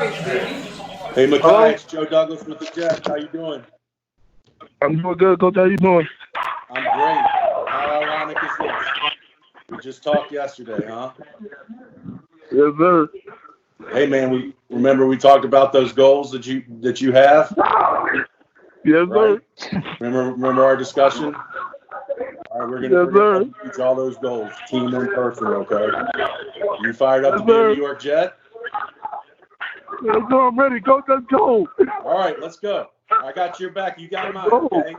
Hey, Makai, it's Joe Douglas with the Jets. How you doing? I'm doing good, Coach. How you doing? I'm great. How ironic is this? We just talked yesterday, huh? Yes, sir. Hey, man, we talked about those goals that you have. Yes, right? sir. Remember our discussion? All right, we're gonna reach all those goals, team and personal. Okay. You fired up to be a New York Jet? Yes, sir. I'm ready, Coach. Let's go. All right, let's go. I got your back. You got mine. Okay.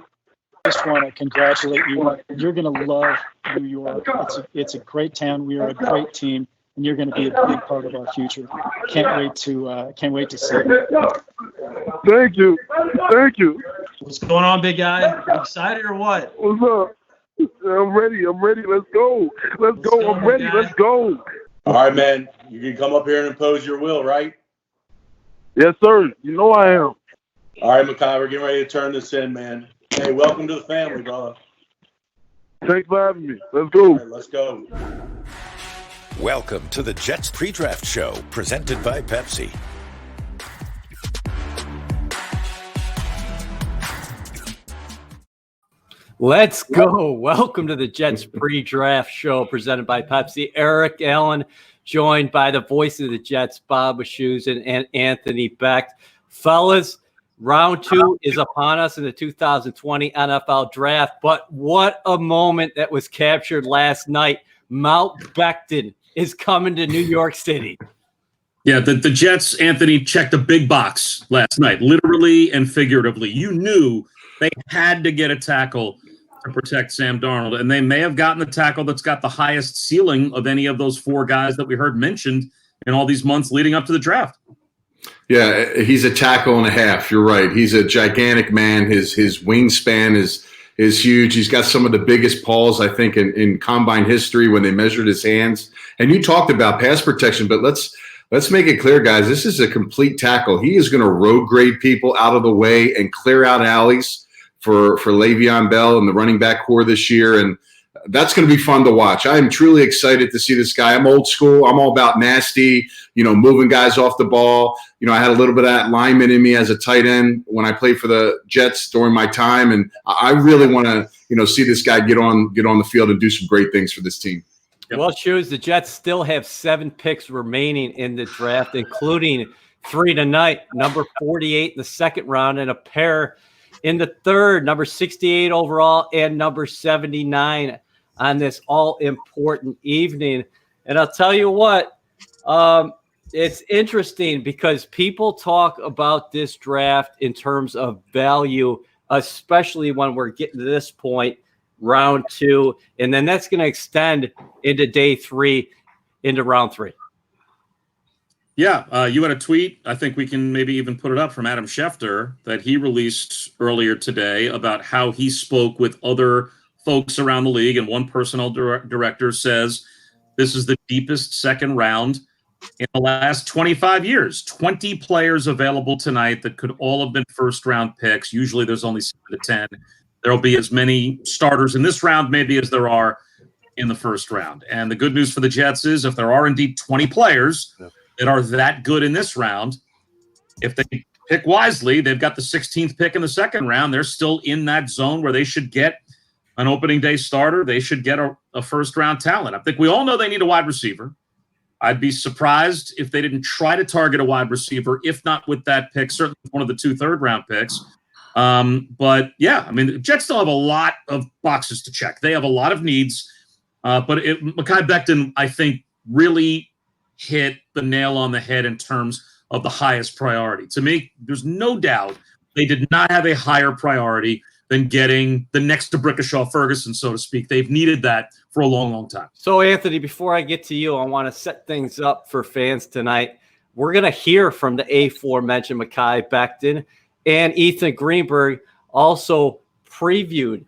Just want to congratulate you. You're going to love New York. It's a great town. We are a great team, and you're going to be a big part of our future. Can't wait to see it. Thank you. Thank you. What's going on, big guy? Excited or what? What's up? I'm ready. Let's go. Let's go. I'm ready. Let's go. All right, man. You can come up here and impose your will, right? Yes, sir. You know I am. All right, Makai, we're getting ready to turn this in, man. Hey, welcome to the family, brother. Thanks for having me. Let's go. All right, let's go. Welcome to the Jets Pre-Draft Show, presented by Pepsi. Let's go. Welcome to the Jets Pre-Draft Show, presented by Pepsi. Eric Allen, joined by the voice of the Jets, Bob Wischusen and Anthony Becht. Fellas, round 2 is upon us in the 2020 NFL Draft, but what a moment that was captured last night. Makai Becton is coming to New York City. Yeah, the Jets, Anthony, checked a big box last night, literally and figuratively. You knew they had to get a tackle to protect Sam Darnold, and they may have gotten the tackle that's got the highest ceiling of any of those 4 guys that we heard mentioned in all these months leading up to the draft. Yeah, he's a tackle and a half. You're right. He's a gigantic man. His wingspan is huge. He's got some of the biggest paws, I think, in combine history when they measured his hands. And you talked about pass protection, but let's make it clear, guys. This is a complete tackle. He is going to road grade people out of the way and clear out alleys for Le'Veon Bell and the running back core this year. And that's going to be fun to watch. I am truly excited to see this guy. I'm old school. I'm all about nasty, moving guys off the ball. I had a little bit of that lineman in me as a tight end when I played for the Jets during my time. And I really want to, see this guy get on the field and do some great things for this team. Yep. Well, Shoes, the Jets still have 7 picks remaining in the draft, including 3 tonight, number 48 in the second round, and a pair in the third, number 68 overall and number 79 on this all-important evening. And I'll tell you what, it's interesting because people talk about this draft in terms of value, especially when we're getting to this point, round 2, and then that's going to extend into day 3, into round 3. Yeah, you had a tweet, I think we can maybe even put it up, from Adam Schefter that he released earlier today about how he spoke with other folks around the league, and one personnel director says this is the deepest second round in the last 25 years. 20 players available tonight that could all have been first-round picks. Usually there's only 7 to 10. There'll be as many starters in this round maybe as there are in the first round. And the good news for the Jets is if there are indeed 20 players that are that good in this round, if they pick wisely, they've got the 16th pick in the second round. They're still in that zone where they should get an opening day starter. They should get a first-round talent. I think we all know they need a wide receiver. I'd be surprised if they didn't try to target a wide receiver, if not with that pick, certainly one of the 2 third-round picks. But, yeah, the Jets still have a lot of boxes to check. They have a lot of needs. But Makai Becton, I think, really hit the nail on the head in terms of the highest priority. To me, there's no doubt they did not have a higher priority than getting the next DeBrickashaw Ferguson, so to speak. They've needed that for a long, long time. So, Anthony, before I get to you, I want to set things up for fans tonight. We're going to hear from the aforementioned Makai Becton, and Ethan Greenberg also previewed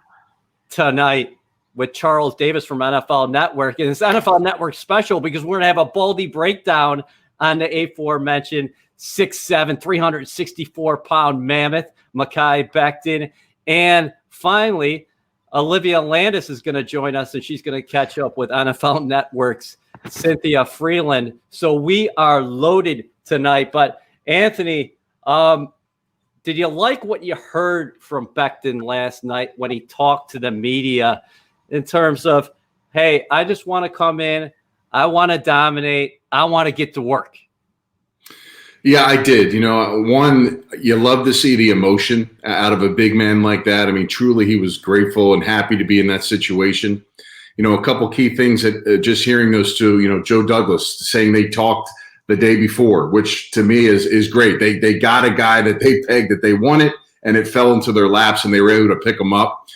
tonight with Charles Davis from NFL Network. And it's NFL Network special because we're going to have a Baldy breakdown on the aforementioned 6'7", 364-pound mammoth, Makai Becton. And finally, Olivia Landis is going to join us, and she's going to catch up with NFL Network's Cynthia Freeland. So we are loaded tonight. But Anthony, did you like what you heard from Becton last night when he talked to the media in terms of, hey, I just want to come in, I want to dominate, I want to get to work? Yeah, I did. One, you love to see the emotion out of a big man like that. I mean, truly, he was grateful and happy to be in that situation. A couple key things that just hearing those two, Joe Douglas saying they talked the day before, which to me is great. They got a guy that they pegged that they wanted, and it fell into their laps, and they were able to pick him up.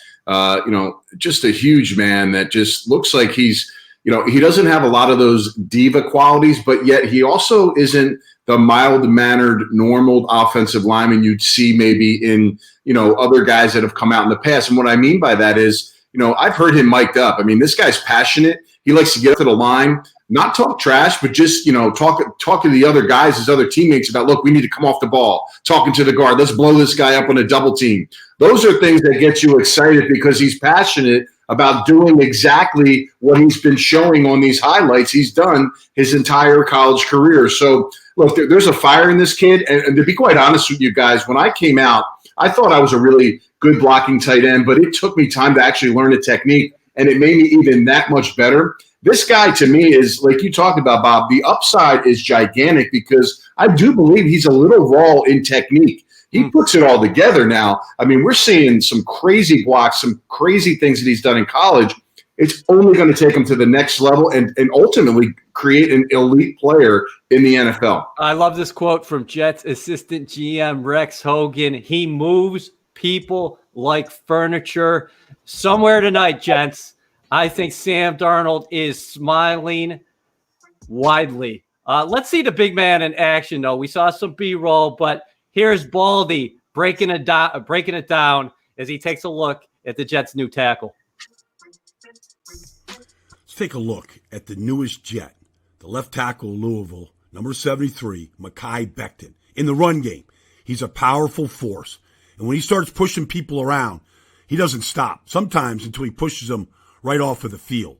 Just a huge man that just looks like he's, he doesn't have a lot of those diva qualities, but yet he also isn't the mild-mannered, normal offensive lineman you'd see maybe in, other guys that have come out in the past. And what I mean by that is, I've heard him mic'd up. I mean, this guy's passionate. He likes to get up to the line, not talk trash, but just, talk to the other guys, his other teammates about, look, we need to come off the ball, talking to the guard. Let's blow this guy up on a double team. Those are things that get you excited because he's passionate about doing exactly what he's been showing on these highlights he's done his entire college career. So, look, there's a fire in this kid. And to be quite honest with you guys, when I came out, I thought I was a really good blocking tight end, but it took me time to actually learn the technique, and it made me even that much better. This guy, to me, is, like you talked about, Bob, the upside is gigantic because I do believe he's a little raw in technique. He puts it all together now. I mean, we're seeing some crazy blocks, some crazy things that he's done in college. It's only going to take him to the next level and ultimately create an elite player in the NFL. I love this quote from Jets assistant GM Rex Hogan. He moves people like furniture. Somewhere tonight, gents, I think Sam Darnold is smiling widely. Let's see the big man in action, though. We saw some B-roll, but here's Baldy breaking it down as he takes a look at the Jets' new tackle. Let's take a look at the newest Jet, the left tackle of Louisville, number 73, Makai Bekhten. In the run game, he's a powerful force. And when he starts pushing people around, he doesn't stop, sometimes until he pushes them right off of the field.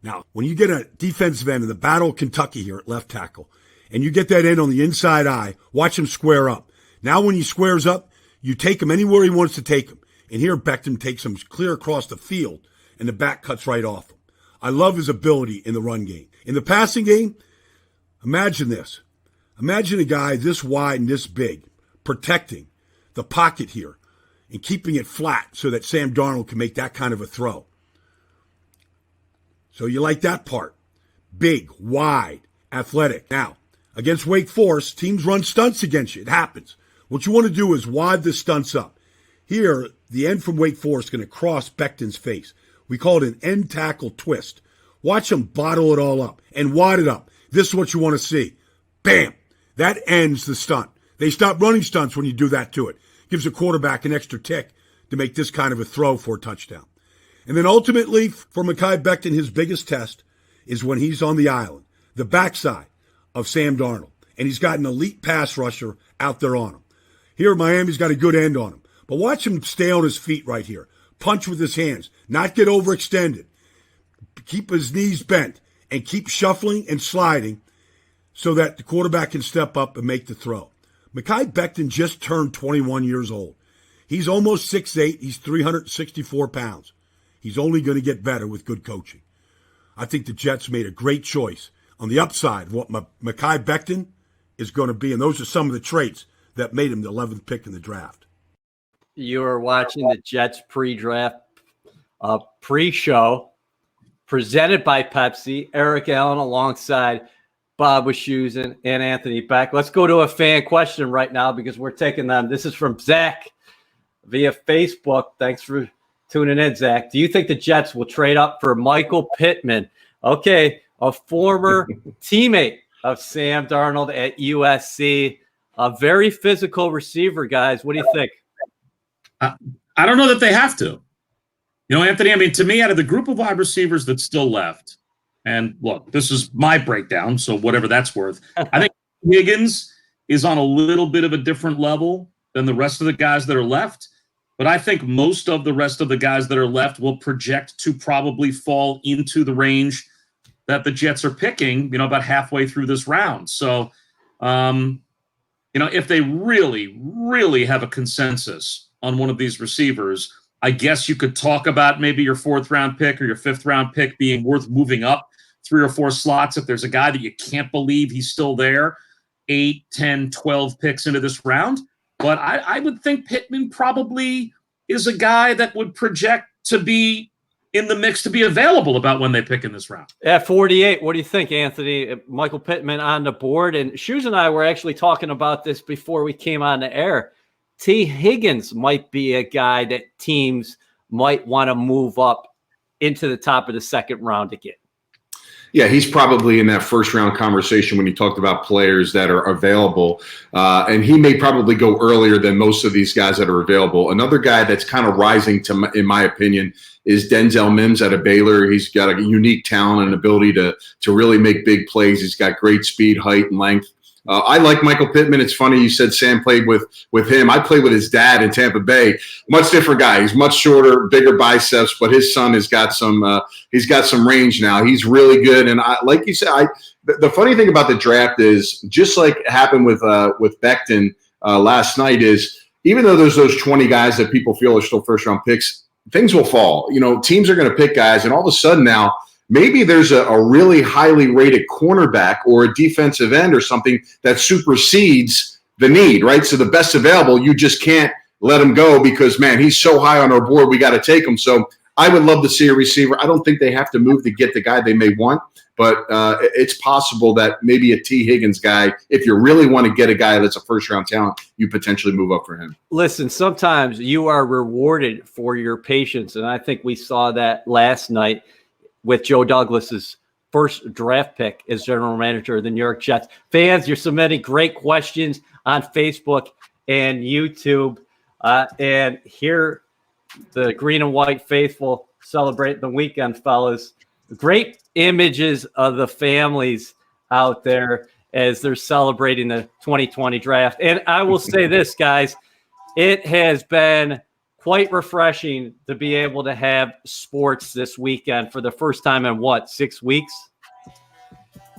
Now, when you get a defensive end in the Battle of Kentucky here at left tackle, and you get that end on the inside eye, watch him square up. Now when he squares up, you take him anywhere he wants to take him. And here Becton takes him clear across the field, and the back cuts right off him. I love his ability in the run game. In the passing game, imagine this. Imagine a guy this wide and this big protecting the pocket here and keeping it flat so that Sam Darnold can make that kind of a throw. So you like that part. Big, wide, athletic. Now, against Wake Forest, teams run stunts against you. It happens. What you want to do is wad the stunts up. Here, the end from Wake Forest is going to cross Becton's face. We call it an end tackle twist. Watch him bottle it all up and wad it up. This is what you want to see. Bam! That ends the stunt. They stop running stunts when you do that to it. Gives a quarterback an extra tick to make this kind of a throw for a touchdown. And then ultimately, for Makai Becton, his biggest test is when he's on the island, the backside of Sam Darnold. And he's got an elite pass rusher out there on him. Here, Miami's got a good end on him. But watch him stay on his feet right here. Punch with his hands, not get overextended. Keep his knees bent and keep shuffling and sliding so that the quarterback can step up and make the throw. Makai Becton just turned 21 years old. He's almost 6'8". He's 364 pounds. He's only going to get better with good coaching. I think the Jets made a great choice on the upside of what Makai Becton is going to be, and those are some of the traits that made him the 11th pick in the draft. You are watching the Jets pre-draft pre-show presented by Pepsi. Eric Allen alongside Bob Wischusen and Anthony Beck. Let's go to a fan question right now because we're taking them. This is from Zach via Facebook. Thanks for tuning in, Zach. Do you think the Jets will trade up for Michael Pittman? Okay, a former teammate of Sam Darnold at USC, a very physical receiver, guys. What do you think? I don't know that they have to. Anthony, I mean, to me, out of the group of wide receivers that's still left, and look, this is my breakdown, so whatever that's worth, I think Higgins is on a little bit of a different level than the rest of the guys that are left, but I think most of the rest of the guys that are left will project to probably fall into the range that the Jets are picking, about halfway through this round. So, if they really, really have a consensus on one of these receivers, I guess you could talk about maybe your 4th round pick or your 5th round pick being worth moving up 3 or 4 slots. If there's a guy that you can't believe he's still there, 8, 10, 12 picks into this round. But I would think Pittman probably is a guy that would project to be in the mix to be available about when they pick in this round. At 48, what do you think, Anthony? Michael Pittman on the board. And Shoes and I were actually talking about this before we came on the air. T. Higgins might be a guy that teams might want to move up into the top of the 2nd round again. Yeah, he's probably in that first round conversation when you talked about players that are available. And he may probably go earlier than most of these guys that are available. Another guy that's kind of rising, in my opinion, is Denzel Mims out of Baylor. He's got a unique talent and ability to really make big plays. He's got great speed, height, and length. I like Michael Pittman. It's funny you said Sam played with him. I played with his dad in Tampa Bay. Much different guy. He's much shorter, bigger biceps, but his son has got some. He's got some range now. He's really good. And like you said, the funny thing about the draft is just like it happened with Becton last night is even though there's those 20 guys that people feel are still first round picks, things will fall. Teams are going to pick guys, and all of a sudden now, maybe there's a really highly rated cornerback or a defensive end or something that supersedes the need, right? So the best available, you just can't let him go because, man, he's so high on our board, we got to take him. So I would love to see a receiver. I don't think they have to move to get the guy they may want, but it's possible that maybe a T. Higgins guy, if you really want to get a guy that's a first-round talent, you potentially move up for him. Listen, sometimes you are rewarded for your patience, and I think we saw that last night with Joe Douglas's first draft pick as general manager of the New York Jets. Fans, you're submitting great questions on Facebook and YouTube. And here, the green and white faithful celebrate the weekend, fellas. Great images of the families out there as they're celebrating the 2020 draft. And I will say this, guys, it has been quite refreshing to be able to have sports this weekend for the first time in 6 weeks?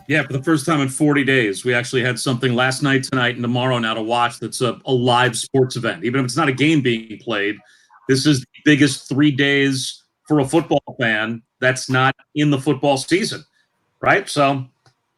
Yeah, for the first time in 40 days. We actually had something last night, tonight, and tomorrow now to watch that's a live sports event. Even if it's not a game being played, this is the biggest 3 days for a football fan that's not in the football season, right? So,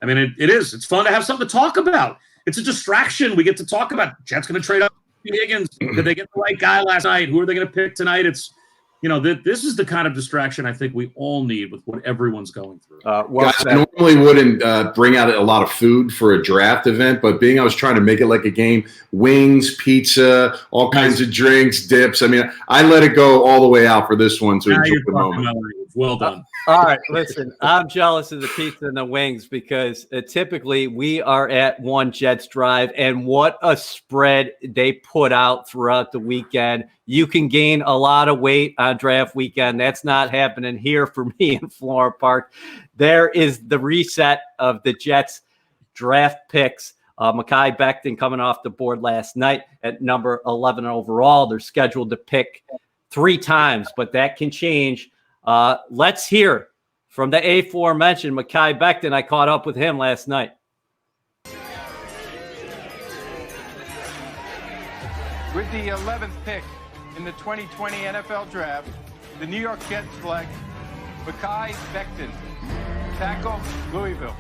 I mean, it is. It's fun to have something to talk about. It's a distraction. We get to talk about Jets going to trade up Higgins. Did they get the right guy last night? Who are they going to pick tonight? It's, this is the kind of distraction I think we all need with what everyone's going through. Guys, I normally wouldn't bring out a lot of food for a draft event, but I was trying to make it like a game. Wings, pizza, all kinds of drinks, dips. I mean, I let it go all the way out for this one to enjoy the moment. Well done. All right, listen, I'm jealous of the pizza and the wings because typically we are at One Jets Drive, and what a spread they put out throughout the weekend. You can gain a lot of weight on draft weekend. That's not happening here for me in Florida Park. There is the reset of the Jets draft picks. Makai Bekhten coming off the board last night at number 11 overall. They're scheduled to pick 3 times, but that can change. Let's hear from the aforementioned Makai Becton. I caught up with him last night. With the 11th pick in the 2020 NFL Draft, the New York Jets select Makai Becton, tackle, Louisville.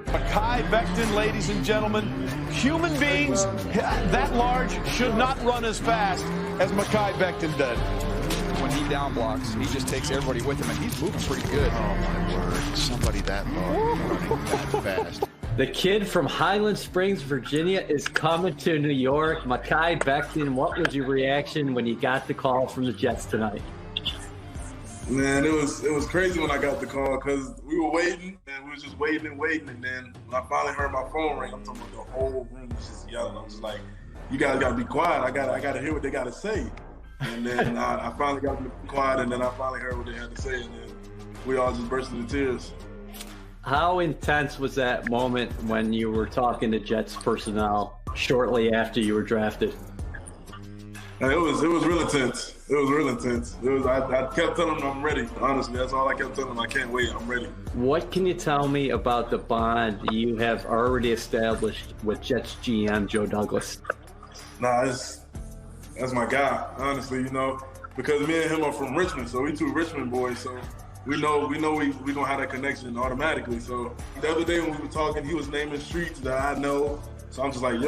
Makai Becton, ladies and gentlemen, human beings that large should not run as fast as Makai Becton did. When he down blocks, he just takes everybody with him, and he's moving pretty good. Oh, my word. Somebody that long running that fast. The kid from Highland Springs, Virginia, is coming to New York. Makai Becton, what was your reaction when you got the call from the Jets tonight? Man, it was crazy when I got the call because we were waiting, and we were just waiting, and then when I finally heard my phone ring, I'm talking about the whole room was just yelling. I'm just like, you guys got to be quiet. I got to hear what they got to say. And then I finally got them to be quiet, and then I finally heard what they had to say, and then we all just burst into tears. How intense was that moment when you were talking to Jets personnel shortly after you were drafted? And it was real intense. It was real intense. I kept telling him I'm ready. Honestly, that's all I kept telling him. I can't wait. I'm ready. What can you tell me about the bond you have already established with Jets GM Joe Douglas? Nah, that's my guy. Honestly, because me and him are from Richmond, so we two Richmond boys. So we know we gonna have that connection automatically. So the other day when we were talking, he was naming streets that I know. So I'm just like, I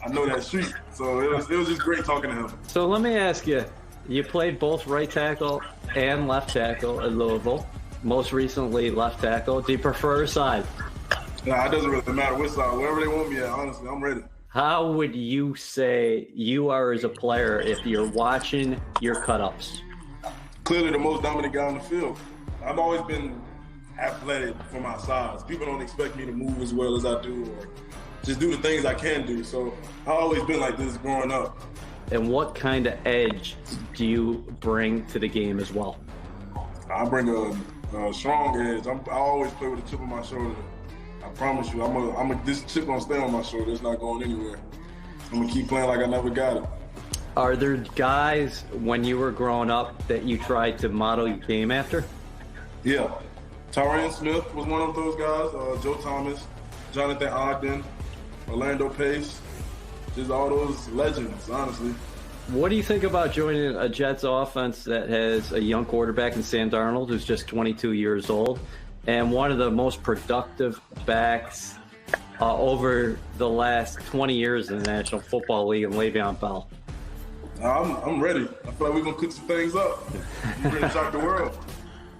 know that street. So it was just great talking to him. So let me ask you, you played both right tackle and left tackle at Louisville. Most recently, left tackle. Do you prefer a side? Nah, it doesn't really matter which side. Wherever they want me at, honestly, I'm ready. How would you say you are as a player if you're watching your cut-ups? Clearly the most dominant guy on the field. I've always been athletic for my size. People don't expect me to move as well as I do or just do the things I can do. So I've always been like this growing up. And what kind of edge do you bring to the game as well? I bring a strong edge. I always play with a chip on my shoulder. I promise you, this chip gonna stay on my shoulder. It's not going anywhere. I'm gonna keep playing like I never got it. Are there guys when you were growing up that you tried to model your game after? Yeah. Tyron Smith was one of those guys. Joe Thomas, Jonathan Ogden, Orlando Pace, just all those legends, honestly. What do you think about joining a Jets offense that has a young quarterback in Sam Darnold, who's just 22 years old, and one of the most productive backs over the last 20 years in the National Football League, and Le'Veon Bell? I'm ready. I feel like we're going to cook some things up. We're going to shock the world.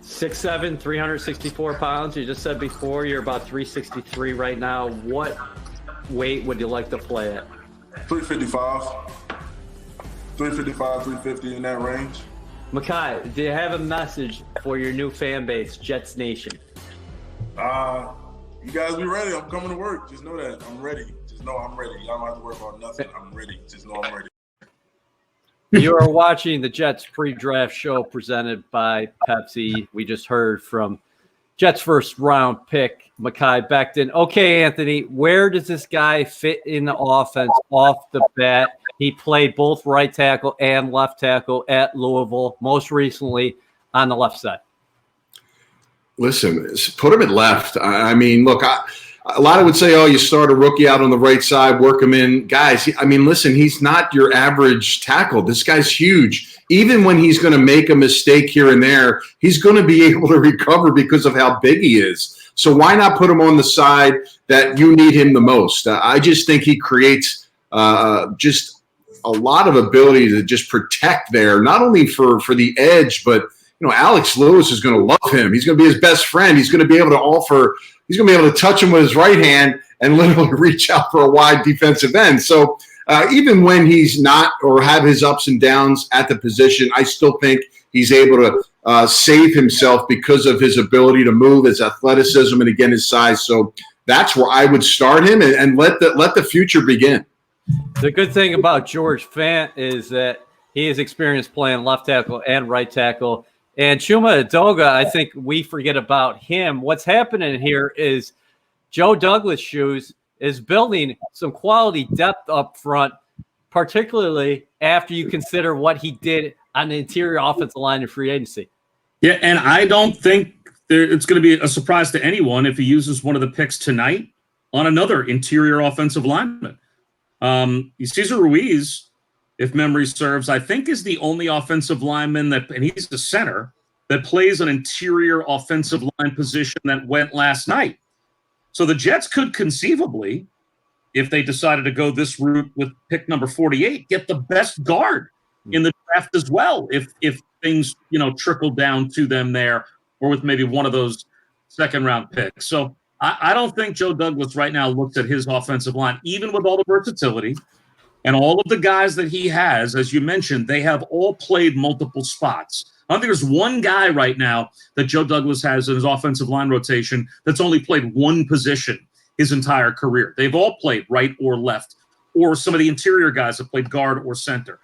6'7", 364 pounds. You just said before you're about 363 right now. What weight would you like to play at? 355. 355, 350 in that range. Makai, do you have a message for your new fan base, Jets Nation? You guys be ready. I'm coming to work. Just know that. I'm ready. Just know I'm ready. Y'all don't have to worry about nothing. I'm ready. Just know I'm ready. You are watching the Jets pre-draft show presented by Pepsi. We just heard from Jets first round pick, Makai Becton. Okay, Anthony, where does this guy fit in the offense off the bat? He played both right tackle and left tackle at Louisville, most recently on the left side. Listen, put him at left. I mean, look, a lot of would say, oh, you start a rookie out on the right side, work him in. Guys, I mean, listen, he's not your average tackle. This guy's huge. Even when he's going to make a mistake here and there, he's going to be able to recover because of how big he is. So why not put him on the side that you need him the most? I just think he creates just a lot of ability to just protect there, not only for the edge, but Alex Lewis is going to love him. He's going to be his best friend. He's going to be able to offer. He's going to be able to touch him with his right hand and literally reach out for a wide defensive end. So even when he's not or have his ups and downs at the position, I still think he's able to save himself because of his ability to move, his athleticism, and again his size. So that's where I would start him and let the future begin. The good thing about George Fant is that he has experience playing left tackle and right tackle. And Chuma Edoga, I think we forget about him. What's happening here is Joe Douglas Shoes is building some quality depth up front, particularly after you consider what he did on the interior offensive line in free agency. Yeah, and I don't think it's going to be a surprise to anyone if he uses one of the picks tonight on another interior offensive lineman. Cesar Ruiz, if memory serves, I think is the only offensive lineman and he's the center, that plays an interior offensive line position that went last night. So the Jets could conceivably, if they decided to go this route with pick number 48, get the best guard in the draft as well, if things, trickle down to them there, or with maybe one of those second-round picks. So I don't think Joe Douglas right now looks at his offensive line, even with all the versatility and all of the guys that he has, as you mentioned, they have all played multiple spots. I don't think there's one guy right now that Joe Douglas has in his offensive line rotation that's only played one position his entire career. They've all played right or left, or some of the interior guys have played guard or center.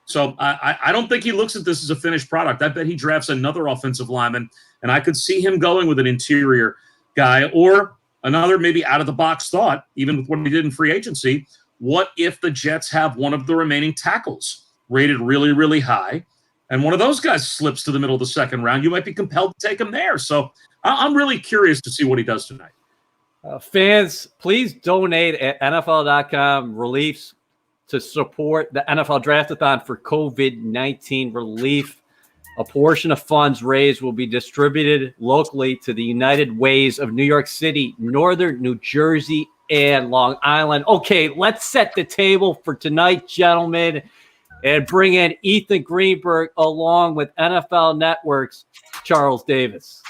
So I don't think he looks at this as a finished product. I bet he drafts another offensive lineman, and I could see him going with an interior guy or another maybe out-of-the-box thought, even with what he did in free agency. What if the Jets have one of the remaining tackles rated really, really high, and one of those guys slips to the middle of the second round, you might be compelled to take him there. So I'm really curious to see what he does tonight. Fans, please donate at NFL.com reliefs to support the NFL Draft-a-thon for COVID-19 relief. A portion of funds raised will be distributed locally to the United Ways of New York City, Northern New Jersey, and Long Island. Okay, let's set the table for tonight, gentlemen, and bring in Ethan Greenberg along with NFL Network's Charles Davis.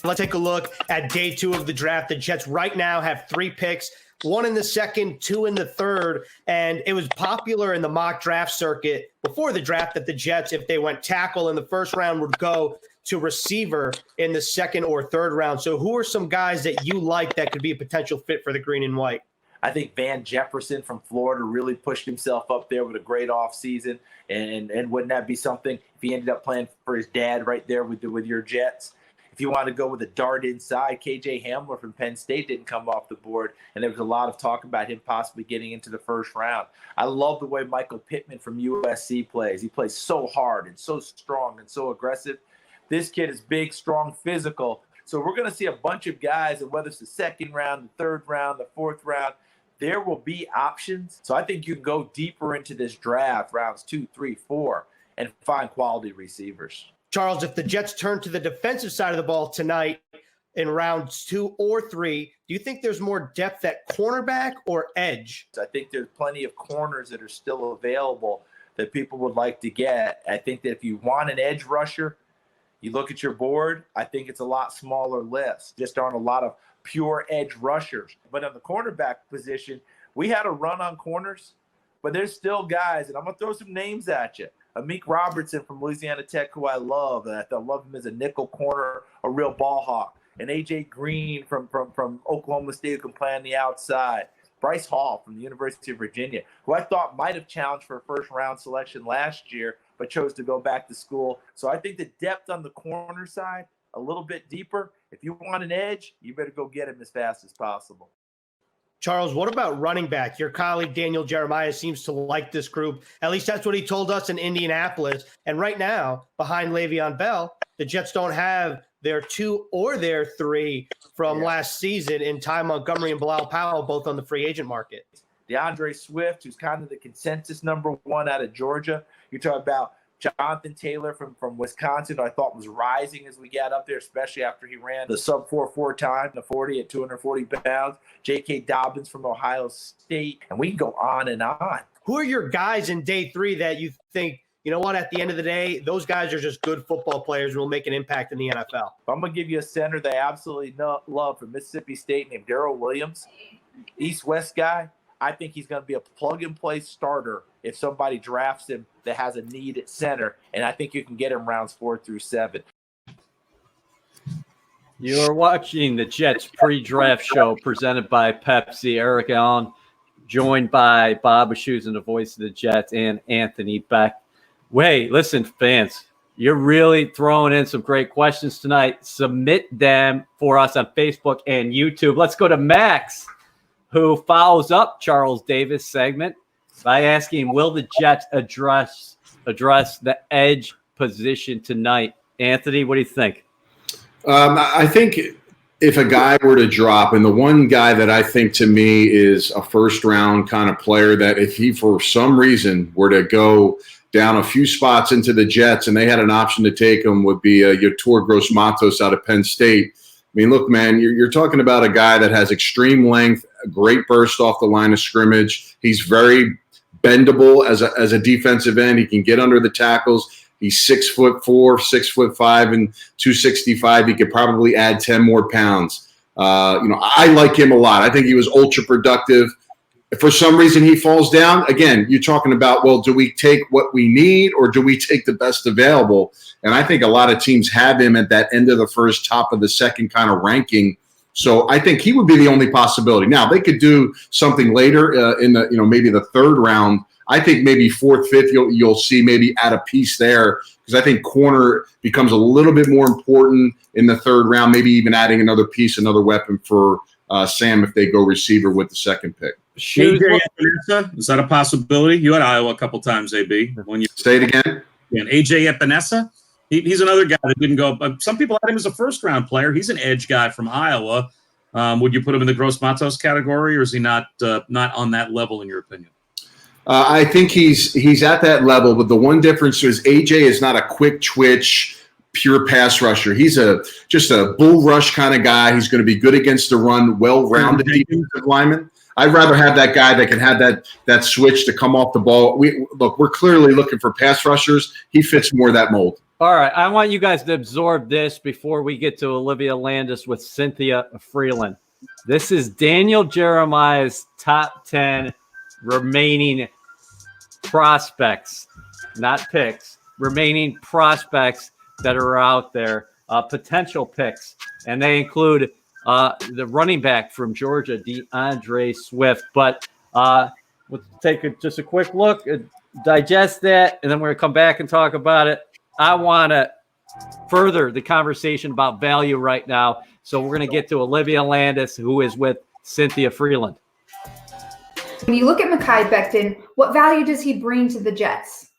Let's take a look at day 2 of the draft. The Jets right now have 3 picks, 1 in the second, 2 in the third. And it was popular in the mock draft circuit before the draft that the Jets, if they went tackle in the first round, would go to receiver in the second or third round. So who are some guys that you like that could be a potential fit for the green and white? I think Van Jefferson from Florida really pushed himself up there with a great offseason. And wouldn't that be something if he ended up playing for his dad right there with your Jets? If you want to go with a dart inside, KJ Hamler from Penn State didn't come off the board, and there was a lot of talk about him possibly getting into the first round. I love the way Michael Pittman from USC plays. He plays so hard and so strong and so aggressive. This kid is big, strong, physical. So we're going to see a bunch of guys, and whether it's the second round, the third round, the fourth round, there will be options. So I think you can go deeper into this draft, rounds 2, 3, 4, and find quality receivers. Charles, if the Jets turn to the defensive side of the ball tonight in rounds 2 or 3, do you think there's more depth at cornerback or edge? I think there's plenty of corners that are still available that people would like to get. I think that if you want an edge rusher, you look at your board, I think it's a lot smaller list. Just aren't a lot of pure edge rushers. But on the cornerback position, we had a run on corners, but there's still guys, and I'm going to throw some names at you. Amik Robertson from Louisiana Tech, who I love. I love him as a nickel corner, a real ball hawk. And A.J. Green from Oklahoma State, who can play on the outside. Bryce Hall from the University of Virginia, who I thought might have challenged for a first-round selection last year, but chose to go back to school. So I think the depth on the corner side, a little bit deeper. If you want an edge, you better go get him as fast as possible. Charles, what about running back? Your colleague Daniel Jeremiah seems to like this group. At least that's what he told us in Indianapolis. And right now, behind Le'Veon Bell, the Jets don't have their 2 or their 3 from last season in Ty Montgomery and Bilal Powell, both on the free agent market. DeAndre Swift, who's kind of the consensus number 1 out of Georgia. You're talking about Jonathan Taylor from Wisconsin, who I thought was rising as we got up there, especially after he ran the sub-4.4 time, the 40 at 240 pounds. J.K. Dobbins from Ohio State. And we can go on and on. Who are your guys in day 3 that you think, you know what, at the end of the day, those guys are just good football players who will make an impact in the NFL? I'm going to give you a center that I absolutely love from Mississippi State named Darrell Williams, East-West guy. I think he's going to be a plug-and-play starter if somebody drafts him that has a need at center, and I think you can get him rounds 4 through 7. You're watching the Jets pre-draft show presented by Pepsi. Eric Allen, joined by Bob Wischusen, the voice of the Jets, and Anthony Beck. Wait, listen, fans, you're really throwing in some great questions tonight. Submit them for us on Facebook and YouTube. Let's go to Max, who follows up Charles Davis' segment by asking, will the Jets address the edge position tonight? Anthony, what do you think? I think if a guy were to drop, and the one guy that I think to me is a first-round kind of player that if he for some reason were to go down a few spots into the Jets and they had an option to take him would be Yetur Gross-Matos out of Penn State. I mean, look, man, you're talking about a guy that has extreme length, a great burst off the line of scrimmage. He's very bendable as a defensive end. He can get under the tackles. He's 6'4", 6'5", and 265. He could probably add 10 more pounds. I like him a lot. I think he was ultra productive. If for some reason he falls down, again, you're talking about, well, do we take what we need or do we take the best available? And I think a lot of teams have him at that end of the first, top of the second kind of ranking. So I think he would be the only possibility. Now, they could do something later in the, maybe the third round. I think maybe fourth, fifth, you'll see maybe add a piece there because I think corner becomes a little bit more important in the third round, maybe even adding another piece, another weapon for Sam if they go receiver with the second pick. shoes. AJ Epinesa, is that a possibility? You had Iowa a couple times, AB. When you say it again. And AJ Epinesa, he's another guy that didn't go. Some people had him as a first-round player. He's an edge guy from Iowa. Would you put him in the Gross Matos category, or is he not on that level in your opinion? I think he's at that level, but the one difference is AJ is not a quick twitch, pure pass rusher. He's just a bull rush kind of guy. He's going to be good against the run, well-rounded defensive lineman. I'd rather have that guy that can have that switch to come off the ball. We're clearly looking for pass rushers. He fits more that mold. All right, I want you guys to absorb this before we get to Olivia Landis with Cynthia Freeland. This is Daniel Jeremiah's top 10 remaining prospects, not picks, remaining prospects that are out there, potential picks. And they include the running back from Georgia, DeAndre Swift. But we'll take just a quick look, digest that, and then we're going to come back and talk about it. I want to further the conversation about value right now. So we're going to get to Olivia Landis, who is with Cynthia Freeland. When you look at Makai Bekhten, what value does he bring to the Jets?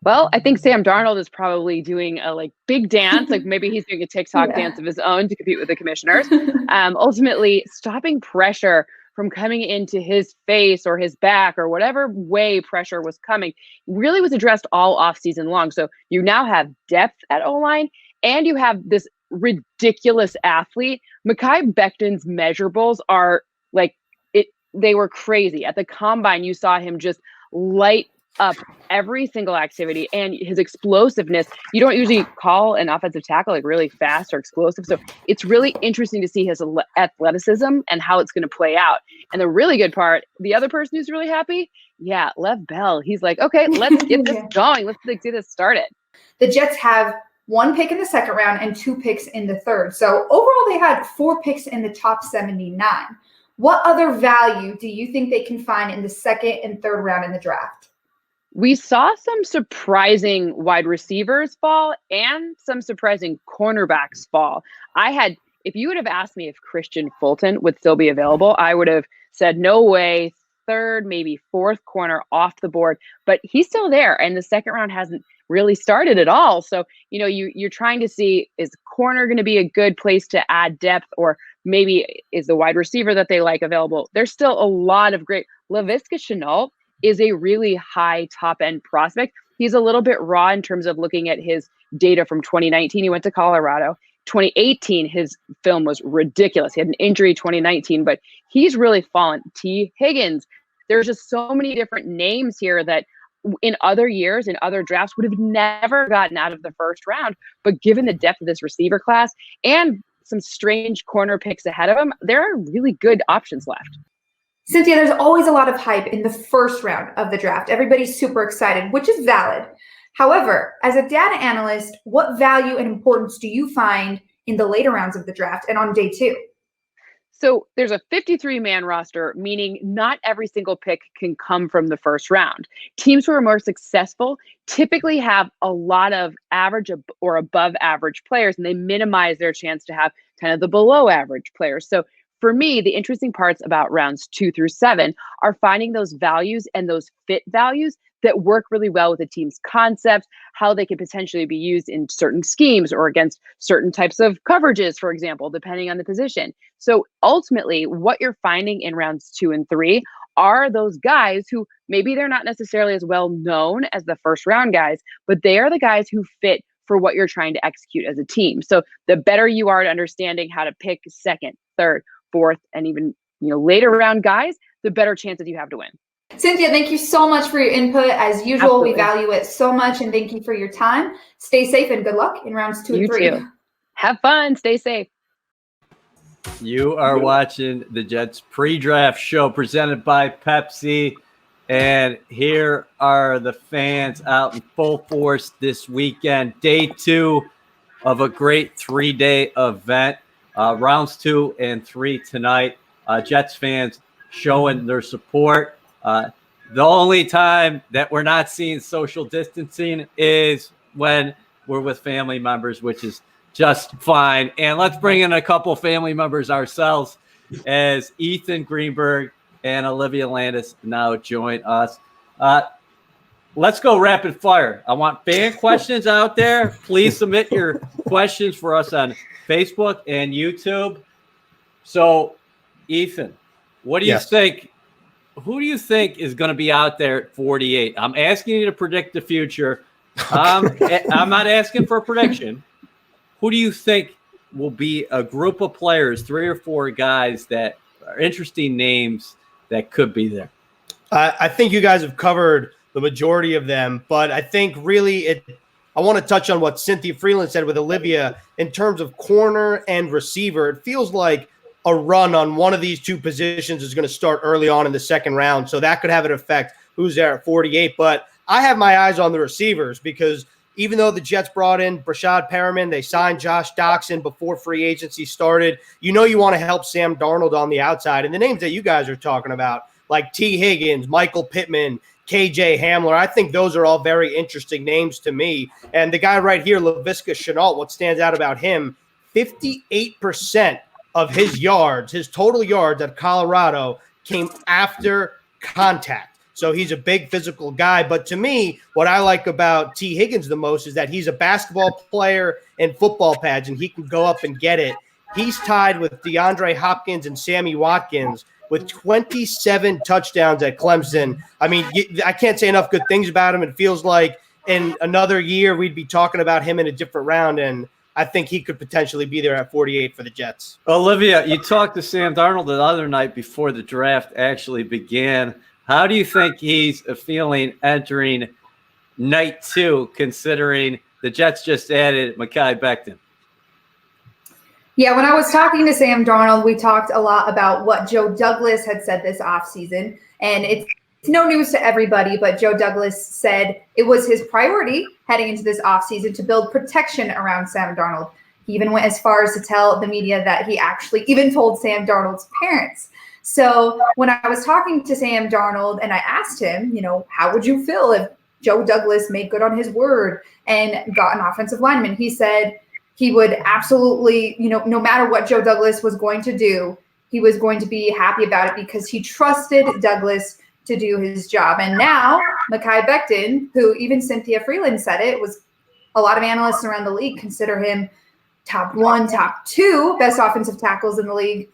Well, I think Sam Darnold is probably doing a big dance, like maybe he's doing a TikTok dance of his own to compete with the commissioners. Ultimately, stopping pressure from coming into his face or his back or whatever way pressure was coming really was addressed all offseason long. So you now have depth at O-line and you have this ridiculous athlete. Makai Becton's measurables are they were crazy. At the combine, you saw him just light up every single activity, and his explosiveness. You don't usually call an offensive tackle really fast or explosive. So it's really interesting to see his athleticism and how it's going to play out. And the really good part, the other person who's really happy, Lev Bell. He's like, okay, let's get this going. Let's get this started. The Jets have 1 pick in the second round and 2 picks in the third. So overall, they had 4 picks in the top 79. What other value do you think they can find in the second and third round in the draft? We saw some surprising wide receivers fall and some surprising cornerbacks fall. If you would have asked me if Christian Fulton would still be available, I would have said, no way, third, maybe fourth corner off the board, but he's still there. And the second round hasn't really started at all. So, you're trying to see, is corner going to be a good place to add depth, or maybe is the wide receiver that they like available? There's still a lot of great. Laviska Shenault is a really high top end prospect. He's a little bit raw in terms of looking at his data from 2019. He went to Colorado. 2018, his film was ridiculous. He had an injury 2019, but he's really fallen. T. Higgins. There's just so many different names here that in other years, in other drafts, would have never gotten out of the first round. But given the depth of this receiver class and some strange corner picks ahead of him, there are really good options left. Cynthia, there's always a lot of hype in the first round of the draft. Everybody's super excited, which is valid. However, as a data analyst, what value and importance do you find in the later rounds of the draft and on day 2? So there's a 53-man roster, meaning not every single pick can come from the first round. Teams who are more successful typically have a lot of average or above average players, and they minimize their chance to have kind of the below average players. So for me, the interesting parts about rounds 2 through 7 are finding those values and those fit values that work really well with a team's concept, how they could potentially be used in certain schemes or against certain types of coverages, for example, depending on the position. So ultimately, what you're finding in rounds 2 and 3 are those guys who maybe they're not necessarily as well known as the first round guys, but they are the guys who fit for what you're trying to execute as a team. So the better you are at understanding how to pick second, third, fourth, and even later round guys, the better chances you have to win. Cynthia, thank you so much for your input. As usual, Absolutely. We value it so much, and thank you for your time. Stay safe and good luck in rounds 2 and 3. You too. Have fun. Stay safe. You are watching the Jets pre-draft show presented by Pepsi. And here are the fans out in full force this weekend. Day 2 of a great 3-day event. Rounds 2 and 3 tonight. Jets fans showing their support. The only time that we're not seeing social distancing is when we're with family members, which is just fine. And let's bring in a couple family members ourselves as Ethan Greenberg and Olivia Landis now join us. Let's go rapid fire. I want fan questions out there. Please submit your questions for us on Facebook and YouTube. So, Ethan, what do you think? Who do you think is going to be out there at 48? I'm asking you to predict the future. I'm not asking for a prediction. Who do you think will be a group of players, 3 or 4 guys that are interesting names that could be there? I think you guys have covered the majority of them, but I think really I want to touch on what Cynthia Freeland said with Olivia in terms of corner and receiver. It feels like a run on one of these two positions is going to start early on in the second round, so that could have an effect who's there at 48. But I have my eyes on the receivers because even though the Jets brought in Brashad Perriman, they signed Josh Doxson before free agency started. You want to help Sam Darnold on the outside. And the names that you guys are talking about, like T. Higgins, Michael Pittman, KJ Hamler, I think those are all very interesting names to me. And the guy right here, Laviska Shenault, what stands out about him, 58% of his yards, his total yards at Colorado came after contact. So he's a big physical guy. But to me, what I like about T. Higgins the most is that he's a basketball player in football pads, and he can go up and get it. He's tied with DeAndre Hopkins and Sammy Watkins with 27 touchdowns at Clemson. I mean, I can't say enough good things about him. It feels like in another year we'd be talking about him in a different round, and I think he could potentially be there at 48 for the Jets. Olivia, you talked to Sam Darnold the other night before the draft actually began. How do you think he's feeling entering night 2, considering the Jets just added Makai Bekhten? Yeah, when I was talking to Sam Darnold, we talked a lot about what Joe Douglas had said this offseason. And it's no news to everybody, but Joe Douglas said it was his priority heading into this offseason to build protection around Sam Darnold. He even went as far as to tell the media that he actually even told Sam Darnold's parents. So when I was talking to Sam Darnold and I asked him, how would you feel if Joe Douglas made good on his word and got an offensive lineman? He said he would absolutely, no matter what Joe Douglas was going to do, he was going to be happy about it because he trusted Douglas to do his job. And now Makai Becton, who even Cynthia Freeland said it, was a lot of analysts around the league consider him top 1, top 2 best offensive tackles in the league.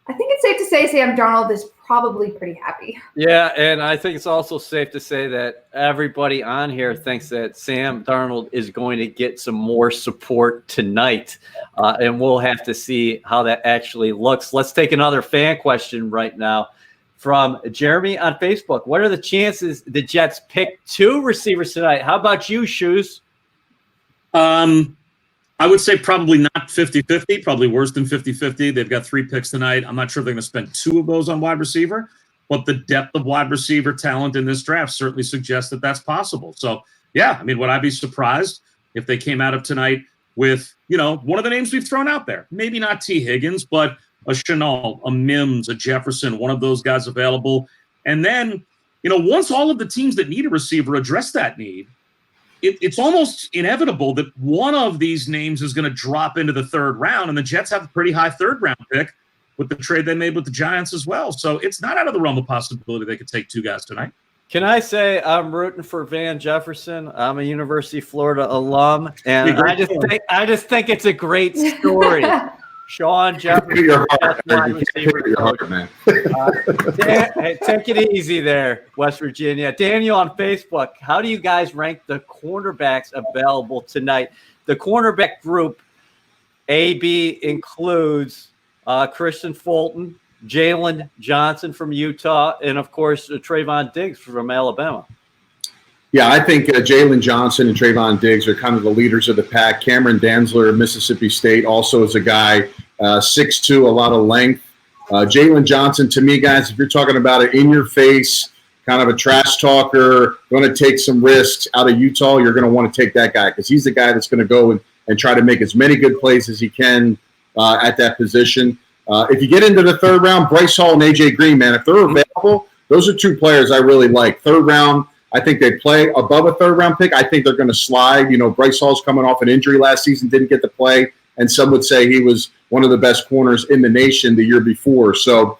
I think it's safe to say Sam Darnold is probably pretty happy. Yeah, and I think it's also safe to say that everybody on here thinks that Sam Darnold is going to get some more support tonight, and we'll have to see how that actually looks. Let's take another fan question right now from Jeremy on Facebook. What are the chances the Jets pick 2 receivers tonight? How about you, Shoes? I would say probably not 50-50, probably worse than 50-50. They've got 3 picks tonight. I'm not sure they're going to spend 2 of those on wide receiver, but the depth of wide receiver talent in this draft certainly suggests that that's possible. So, yeah, I mean, would I be surprised if they came out of tonight with, one of the names we've thrown out there? Maybe not T. Higgins, but a Shenault, a Mims, a Jefferson, one of those guys available. And then, once all of the teams that need a receiver address that need, it's almost inevitable that one of these names is going to drop into the 3rd round, and the Jets have a pretty high 3rd round pick with the trade they made with the Giants as well. So it's not out of the realm of possibility they could take 2 guys tonight. Can I say I'm rooting for Van Jefferson? I'm a University of Florida alum, and I just think it's a great story. Sean Jefferson, man. Hey, take it easy there, West Virginia. Daniel on Facebook, how do you guys rank the cornerbacks available tonight? The cornerback group, AB, includes Christian Fulton, Jalen Johnson from Utah, and, of course, Trayvon Diggs from Alabama. Yeah, I think Jalen Johnson and Trayvon Diggs are kind of the leaders of the pack. Cameron Dantzler of Mississippi State also is a guy, 6'2", a lot of length. Jalen Johnson, to me, guys, if you're talking about an in-your-face, kind of a trash talker, going to take some risks out of Utah, you're going to want to take that guy because he's the guy that's going to go and try to make as many good plays as he can at that position. If you get into the 3rd round, Bryce Hall and A.J. Green, man, if they're available, those are 2 players I really like. 3rd round, I think they play above a 3rd round pick. I think they're going to slide. Bryce Hall's coming off an injury last season, didn't get to play, and some would say he was one of the best corners in the nation the year before. So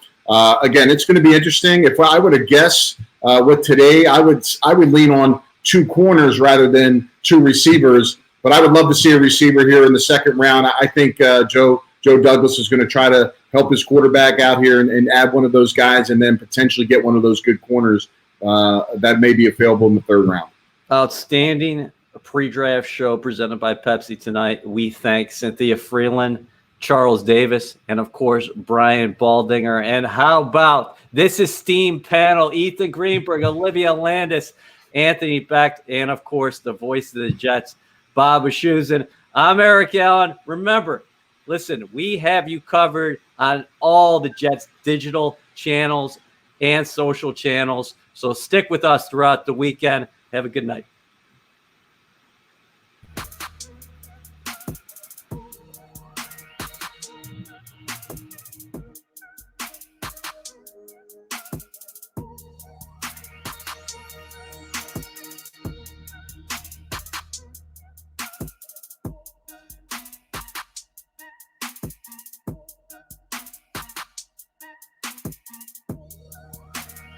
Again, it's going to be interesting. If I were to guess with today, I would lean on 2 corners rather than 2 receivers. But I would love to see a receiver here in the second round. I think Joe Douglas is going to try to help his quarterback out here and add one of those guys, and then potentially get one of those good corners that may be available in the third round. Outstanding pre-draft show presented by Pepsi tonight. We thank Cynthia Freeland, Charles Davis, and of course Brian Baldinger. And how about this esteemed panel: Ethan Greenberg, Olivia Landis, Anthony Becht, and of course the voice of the Jets, Bob Wischusen. I'm Eric Allen. Remember, listen, we have you covered on all the Jets digital channels and social channels. So stick with us throughout the weekend. Have a good night.